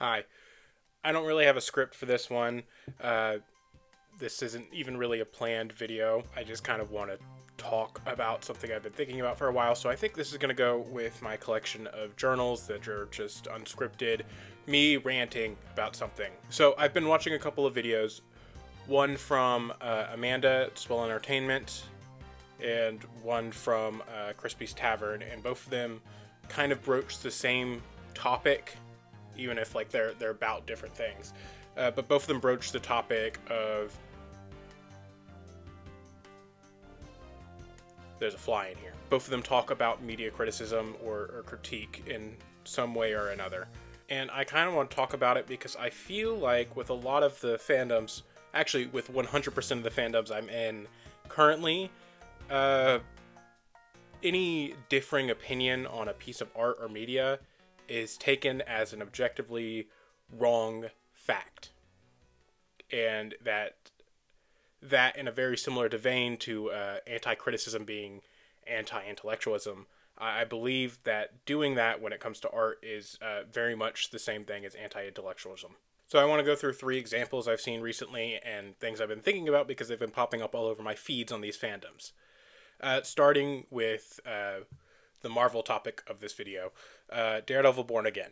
Hi. I don't really have a script for this one. Uh, this isn't even really a planned video. I just kind of want to talk about something I've been thinking about for a while. So I think this is going to go with my collection of journals that are just unscripted, me ranting about something. So I've been watching a couple of videos. One from Amanda at Swell Entertainment, and one from Crispy's Tavern, and both of them kind of broach the same topic, even if like they're about different things. But both of them broach the topic of there's a fly in here. Both of them talk about media criticism or critique in some way or another. And I kind of want to talk about it because I feel like with a lot of the fandoms, actually with 100% of the fandoms I'm in currently, any differing opinion on a piece of art or media is taken as an objectively wrong fact. And that in a very similar vein to anti-criticism being anti-intellectualism, I believe that doing that when it comes to art is very much the same thing as anti-intellectualism. So I want to go through 3 examples I've seen recently and things I've been thinking about because they've been popping up all over my feeds on these fandoms. Starting with the Marvel topic of this video, Daredevil Born Again.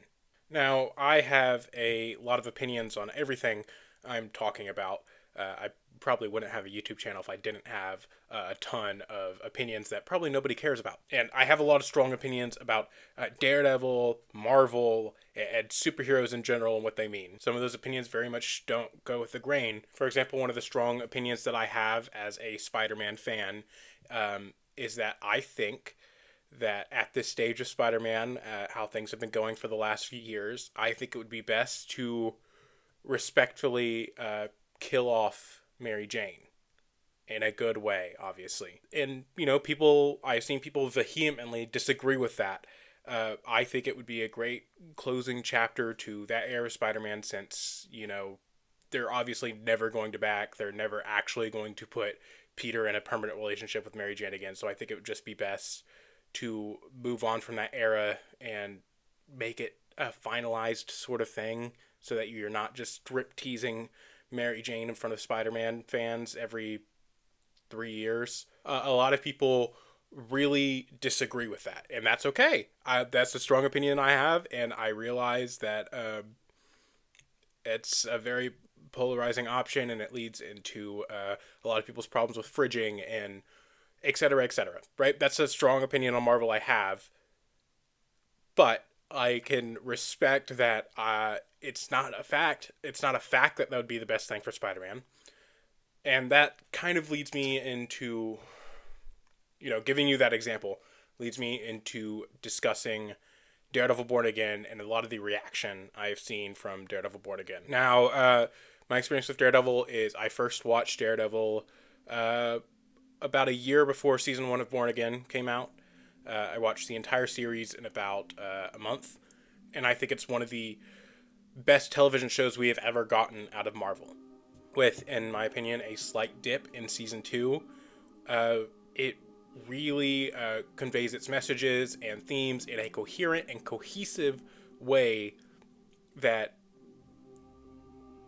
Now, I have a lot of opinions on everything I'm talking about. I probably wouldn't have a YouTube channel if I didn't have a ton of opinions that probably nobody cares about. And I have a lot of strong opinions about Daredevil, Marvel, and superheroes in general and what they mean. Some of those opinions very much don't go with the grain. For example, one of the strong opinions that I have as a Spider-Man fan is that I think that at this stage of Spider-Man, how things have been going for the last few years, I think it would be best to respectfully kill off Mary Jane in a good way, obviously. And, I've seen people vehemently disagree with that. I think it would be a great closing chapter to that era of Spider-Man since, they're obviously never going to back. They're never actually going to put Peter in a permanent relationship with Mary Jane again. So I think it would just be best to move on from that era and make it a finalized sort of thing so that you're not just strip teasing Mary Jane in front of Spider-Man fans every 3 years. A lot of people really disagree with that, and that's okay. That's a strong opinion I have, and I realize that it's a very polarizing option, and it leads into a lot of people's problems with fridging and et cetera, right? That's a strong opinion on Marvel I have, but I can respect that it's not a fact. It's not a fact that would be the best thing for Spider-Man. And that kind of leads me into, giving you that example, leads me into discussing Daredevil Born Again and a lot of the reaction I've seen from Daredevil Born Again. Now, my experience with Daredevil is I first watched Daredevil about a year before season 1 of Born Again came out. I watched the entire series in about a month, and I think it's one of the best television shows we have ever gotten out of Marvel. With, in my opinion, a slight dip in season 2, it really conveys its messages and themes in a coherent and cohesive way that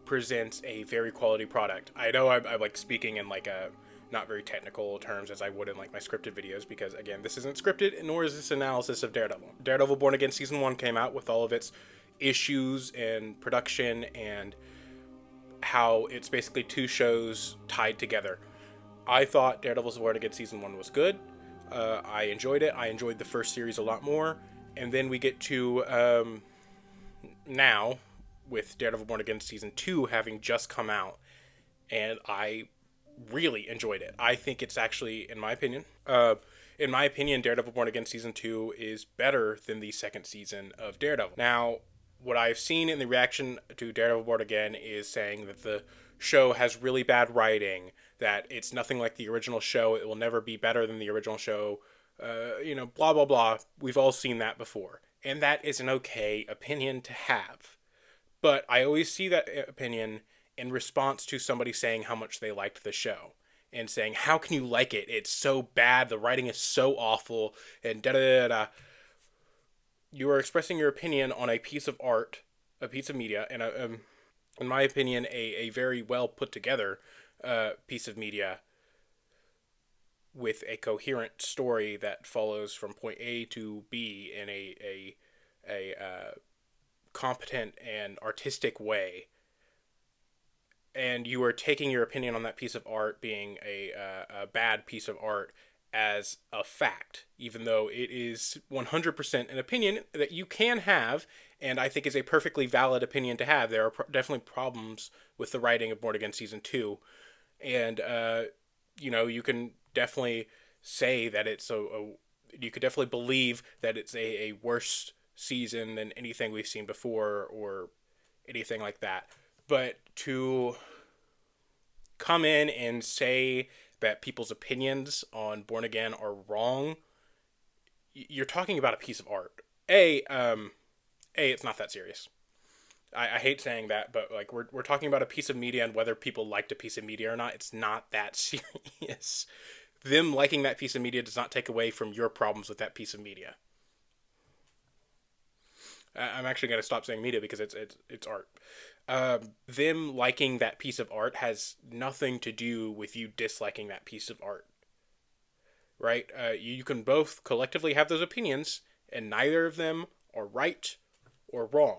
presents a very quality product. I know I'm like speaking in like a not very technical terms as I would in like my scripted videos because again, this isn't scripted nor is this analysis of Daredevil. Daredevil Born Again season 1 came out with all of its issues and production and how it's basically 2 shows tied together. I thought Daredevil's Born Again season 1 was good. I enjoyed it. I enjoyed the first series a lot more. And then we get to now with Daredevil Born Again season 2 having just come out. And I really enjoyed it. I think it's actually, in my opinion, Daredevil Born Again season 2 is better than the second season of Daredevil. Now, what I've seen in the reaction to Daredevil Born Again is saying that the show has really bad writing, that it's nothing like the original show, it will never be better than the original show, blah, blah, blah. We've all seen that before. And that is an okay opinion to have. But I always see that opinion in response to somebody saying how much they liked the show. And saying, how can you like it? It's so bad, the writing is so awful, and da-da-da-da. You are expressing your opinion on a piece of art a piece of media, and in my opinion, a very well put together piece of media with a coherent story that follows from point A to B in a competent and artistic way, and you are taking your opinion on that piece of art being a bad piece of art as a fact, even though it is 100% an opinion that you can have, and I think is a perfectly valid opinion to have. There are definitely problems with the writing of Born Again Season 2, and, you can definitely say that you could definitely believe that it's a worse season than anything we've seen before or anything like that. But to come in and say that people's opinions on Born Again are wrong, you're talking about a piece of art. It's not that serious. I hate saying that, but like we're talking about a piece of media and whether people liked a piece of media or not. It's not that serious. Them liking that piece of media does not take away from your problems with that piece of media. I'm actually going to stop saying media because it's art. Them liking that piece of art has nothing to do with you disliking that piece of art. Right? You can both collectively have those opinions, and neither of them are right or wrong.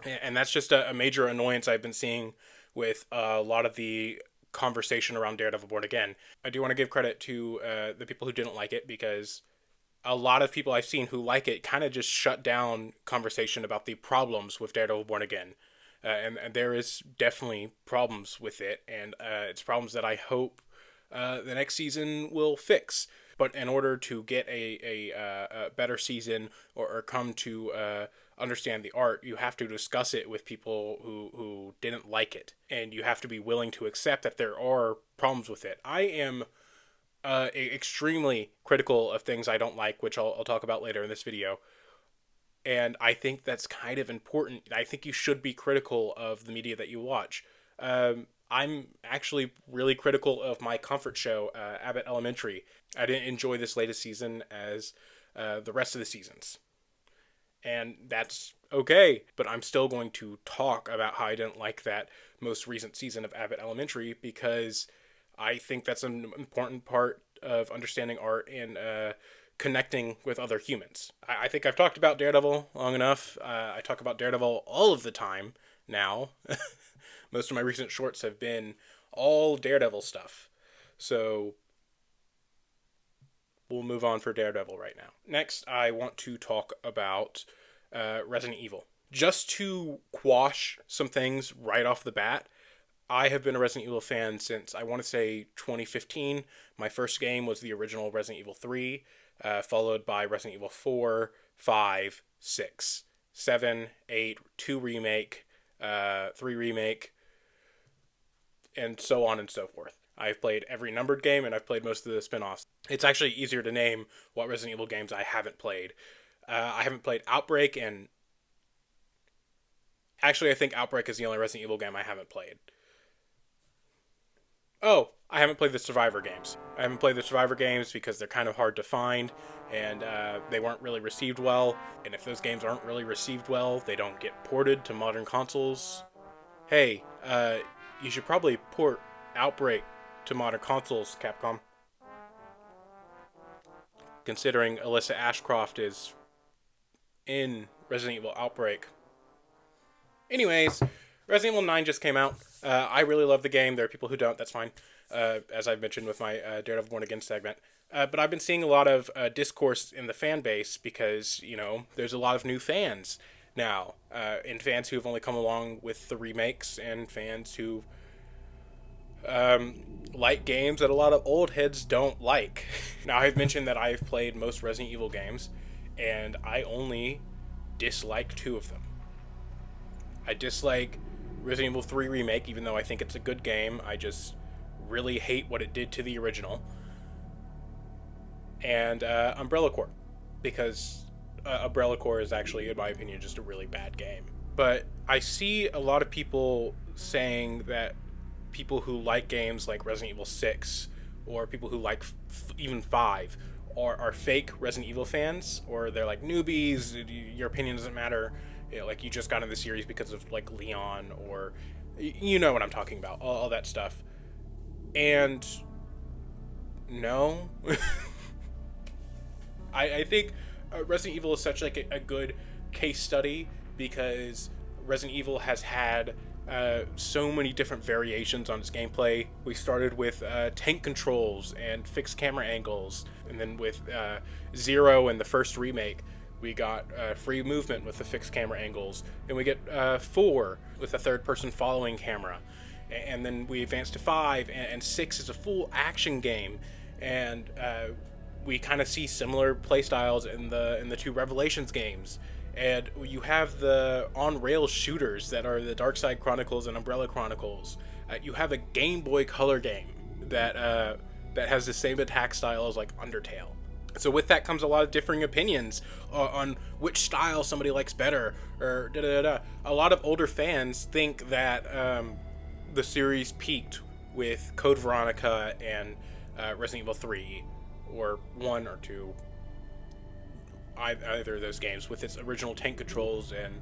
And that's just a major annoyance I've been seeing with a lot of the conversation around Daredevil Born Again. I do want to give credit to the people who didn't like it, because a lot of people I've seen who like it kind of just shut down conversation about the problems with Daredevil Born Again. And there is definitely problems with it, and it's problems that I hope the next season will fix. But in order to get a better season or come to understand the art, you have to discuss it with people who didn't like it. And you have to be willing to accept that there are problems with it. I am extremely critical of things I don't like, which I'll talk about later in this video. And I think that's kind of important. I think you should be critical of the media that you watch. I'm actually really critical of my comfort show, Abbott Elementary. I didn't enjoy this latest season as the rest of the seasons. And that's okay, but I'm still going to talk about how I didn't like that most recent season of Abbott Elementary, because I think that's an important part of understanding art and connecting with other humans. I think I've talked about Daredevil long enough. I talk about Daredevil all of the time now. Most of my recent shorts have been all Daredevil stuff. So we'll move on for Daredevil right now. Next, I want to talk about Resident Evil. Just to quash some things right off the bat, I have been a Resident Evil fan since, I want to say, 2015. My first game was the original Resident Evil 3, followed by Resident Evil 4, 5, 6, 7, 8, 2 remake, 3 remake, and so on and so forth. I've played every numbered game, and I've played most of the spin-offs. It's actually easier to name what Resident Evil games I haven't played. I haven't played Outbreak, and actually I think Outbreak is the only Resident Evil game I haven't played. Oh, I haven't played the Survivor games. I haven't played the Survivor games because they're kind of hard to find, and they weren't really received well. And if those games aren't really received well, they don't get ported to modern consoles. Hey, you should probably port Outbreak to modern consoles, Capcom. Considering Alyssa Ashcroft is in Resident Evil Outbreak. Anyways, Resident Evil 9 just came out. I really love the game. There are people who don't. That's fine. As I've mentioned with my Daredevil Born Again segment. But I've been seeing a lot of discourse in the fan base because, there's a lot of new fans now. And fans who have only come along with the remakes, and fans who like games that a lot of old heads don't like. Now, I've mentioned that I've played most Resident Evil games, and I only dislike 2 of them. I dislike Resident Evil 3 Remake, even though I think it's a good game. I just really hate what it did to the original. And Umbrella Corps, because Umbrella Corps is actually, in my opinion, just a really bad game. But I see a lot of people saying that people who like games like Resident Evil 6, or people who like even 5, are fake Resident Evil fans, or they're like newbies, your opinion doesn't matter. like you just got in the series because of like Leon, or you know what I'm talking about, all that stuff. And no, I think Resident Evil is such like a good case study, because Resident Evil has had so many different variations on its gameplay. We started with tank controls and fixed camera angles, and then with Zero in the first remake, we got free movement with the fixed camera angles, and we get 4 with a third-person following camera, and then we advanced to 5, and 6 is a full action game, and we kind of see similar playstyles in the 2 Revelations games. And you have the on-rails shooters that are the Dark Side Chronicles and Umbrella Chronicles. You have a Game Boy Color game that that has the same attack style as like Undertale. So with that comes a lot of differing opinions on which style somebody likes better, or da da da. A lot of older fans think that the series peaked with Code Veronica and Resident Evil 3, or 1 or 2. Either of those games, with its original tank controls, and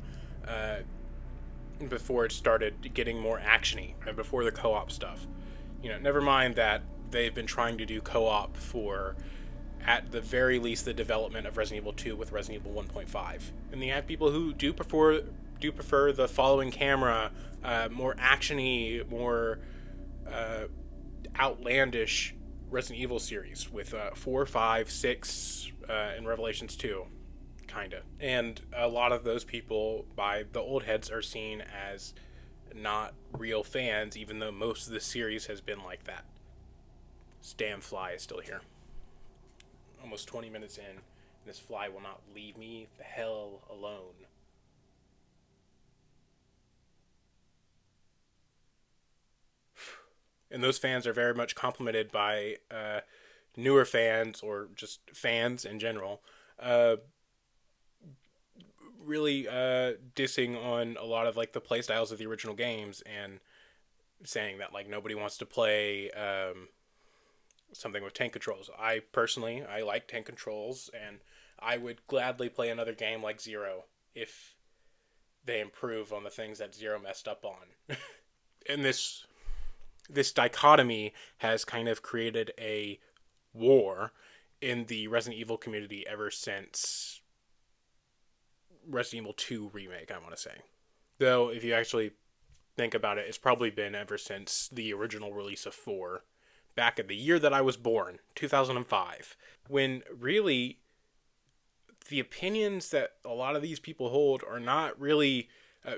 before it started getting more actiony, and before the co-op stuff. Never mind that they've been trying to do co-op for, at the very least, the development of Resident Evil 2 with Resident Evil 1.5. And you have people who do prefer the following camera, more actiony, more outlandish Resident Evil series with 4, 5, 6, and Revelations 2, kinda. And a lot of those people, by the old heads, are seen as not real fans, even though most of the series has been like that. This damn fly is still here. Almost 20 minutes in, and this fly will not leave me the hell alone. And those fans are very much complimented by newer fans, or just fans in general, really dissing on a lot of like the play styles of the original games, and saying that like nobody wants to play something with tank controls. I personally like tank controls, and I would gladly play another game like Zero if they improve on the things that Zero messed up on. And this dichotomy has kind of created a war in the Resident Evil community ever since Resident Evil 2 remake, I want to say. Though, if you actually think about it, it's probably been ever since the original release of 4, back in the year that I was born, 2005, when really the opinions that a lot of these people hold are not really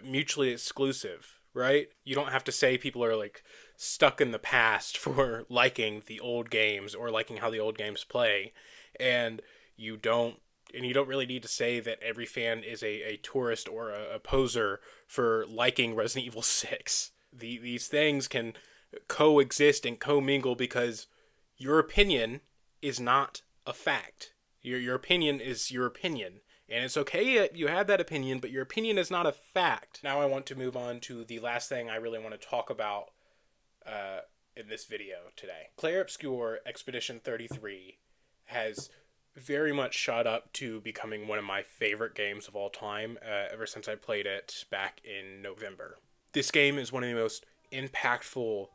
mutually exclusive, right? You don't have to say people are like stuck in the past for liking the old games or liking how the old games play, and you don't really need to say that every fan is a tourist or a poser for liking Resident Evil 6. These things can coexist and commingle, because your opinion is not a fact. Your opinion is your opinion. And it's okay that you have that opinion, but your opinion is not a fact. Now I want to move on to the last thing I really want to talk about in this video today. Claire Obscure Expedition 33 has very much shot up to becoming one of my favorite games of all time, ever since I played it back in November. This game is one of the most impactful,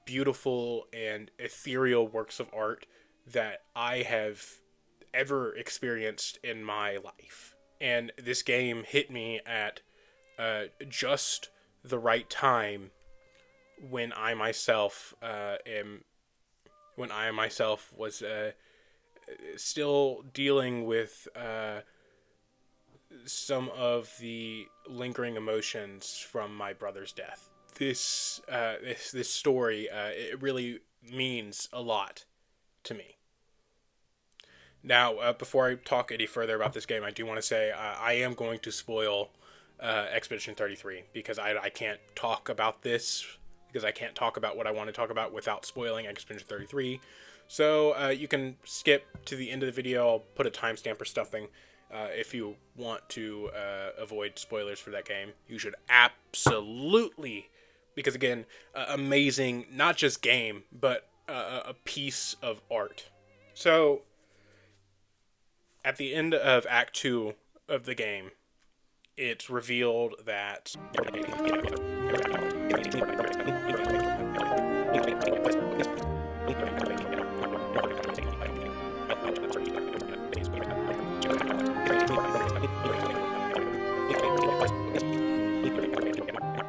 beautiful, and ethereal works of art that I have ever experienced in my life. And this game hit me at just the right time, when I myself was still dealing with some of the lingering emotions from my brother's death. This story, it really means a lot to me. Now, before I talk any further about this game, I do want to say I am going to spoil Expedition 33, because I can't talk about this, because I can't talk about what I want to talk about without spoiling Expedition 33. So you can skip to the end of the video. I'll put a timestamp or something if you want to avoid spoilers for that game. You should absolutely, because again, amazing, not just game, but a piece of art. So, at the end of Act 2 of the game, It's revealed that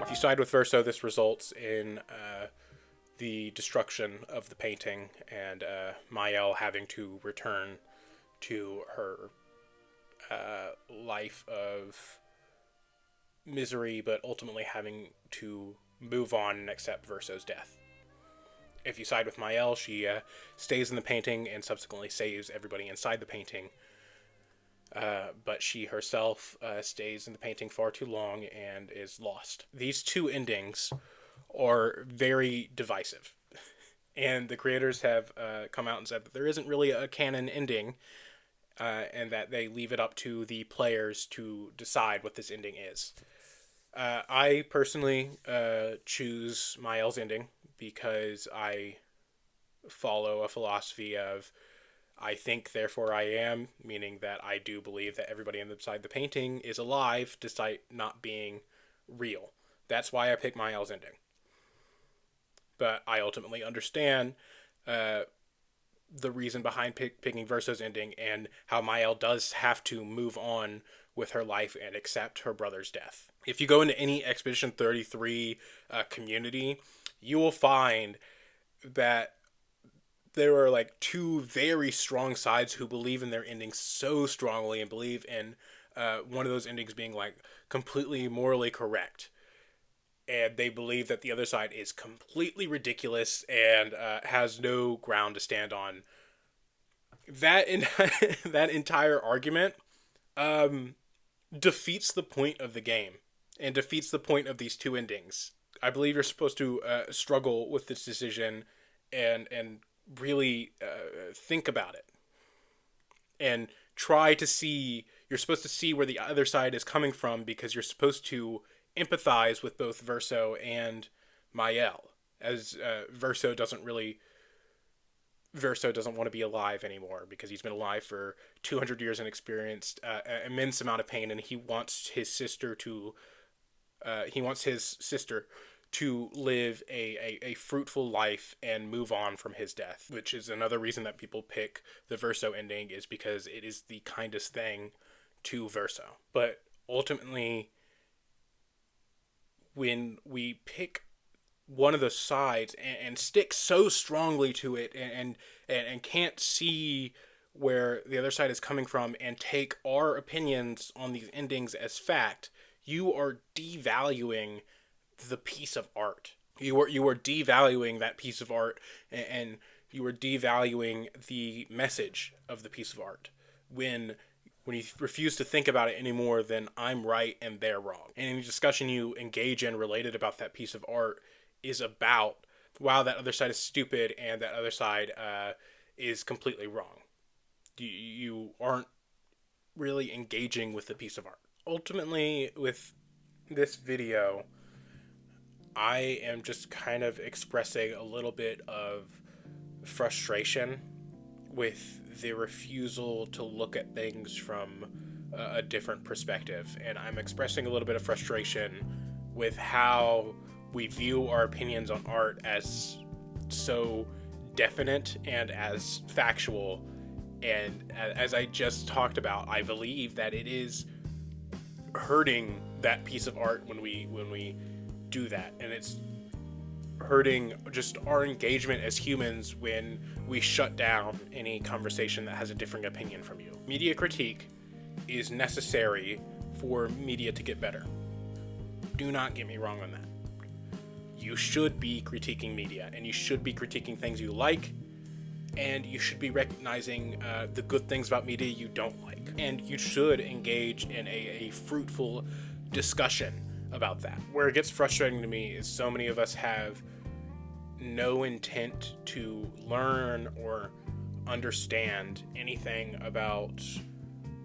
if you side with Verso, this results in the destruction of the painting and Mael having to return to her life of misery, but ultimately having to move on and accept Verso's death. If you side with Mael, she stays in the painting and subsequently saves everybody inside the painting. But she herself stays in the painting far too long and is lost. These two endings are very divisive. And the creators have come out and said that there isn't really a canon ending, and that they leave it up to the players to decide what this ending is. I personally choose Mael's ending because I follow a philosophy of I think, therefore I am, meaning that I do believe that everybody inside the painting is alive despite not being real. That's why I pick Mael's ending. But I ultimately understand the reason behind picking Verso's ending and how Mael does have to move on with her life and accept her brother's death. If you go into any Expedition 33 community, you will find that there are like two very strong sides who believe in their endings so strongly and believe in one of those endings being like completely morally correct. And they believe that the other side is completely ridiculous and has no ground to stand on. That that entire argument defeats the point of the game and defeats the point of these two endings. I believe you're supposed to struggle with this decision and really think about it and try to see. You're supposed to see where the other side is coming from because you're supposed to empathize with both Verso and Mael, as Verso doesn't want to be alive anymore because he's been alive for 200 years and experienced an immense amount of pain, and he wants his sister to live a fruitful life and move on from his death, which is another reason that people pick the Verso ending, is because it is the kindest thing to Verso. But ultimately, when we pick one of the sides and stick so strongly to it and can't see where the other side is coming from and take our opinions on these endings as fact, you are devaluing the piece of art. You are devaluing that piece of art, and you are devaluing the message of the piece of art when you refuse to think about it any more than I'm right and they're wrong. And any discussion you engage in related about that piece of art is about, wow, that other side is stupid and that other side is completely wrong. You aren't really engaging with the piece of art. Ultimately, with this video, I am just kind of expressing a little bit of frustration with the refusal to look at things from a different perspective. And I'm expressing a little bit of frustration with how we view our opinions on art as so definite and as factual. And as I just talked about, I believe that it is hurting that piece of art when we do that, and it's hurting just our engagement as humans when we shut down any conversation that has a differing opinion from you. Media critique is necessary for media to get better. Do not get me wrong on that. You should be critiquing media, and you should be critiquing things you like, and you should be recognizing the good things about media you don't like. And you should engage in a fruitful discussion about that. Where it gets frustrating to me is so many of us have no intent to learn or understand anything about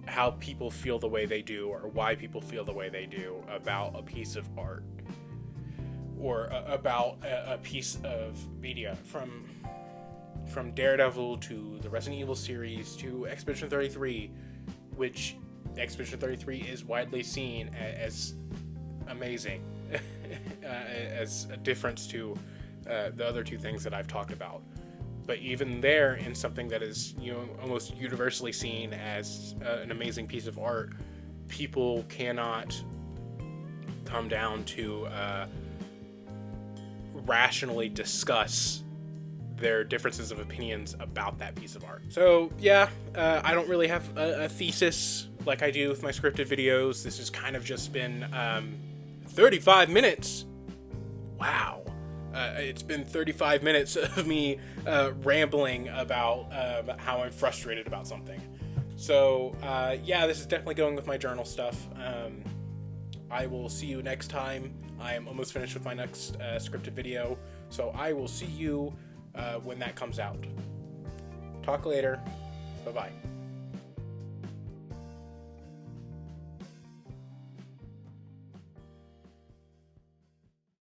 how people feel the way they do or why people feel the way they do about a piece of art or about a piece of media. From Daredevil to the Resident Evil series to Expedition 33, which Expedition 33 is widely seen as amazing, as a difference to the other two things that I've talked about. But even there, in something that is, almost universally seen as an amazing piece of art, people cannot come down to rationally discuss their differences of opinions about that piece of art. So yeah, I don't really have a thesis like I do with my scripted videos. This has kind of just been 35 minutes. Wow. It's been 35 minutes of me rambling about how I'm frustrated about something. So yeah, this is definitely going with my journal stuff. I will see you next time. I am almost finished with my next scripted video, so I will see you when that comes out. Talk later. Bye-bye.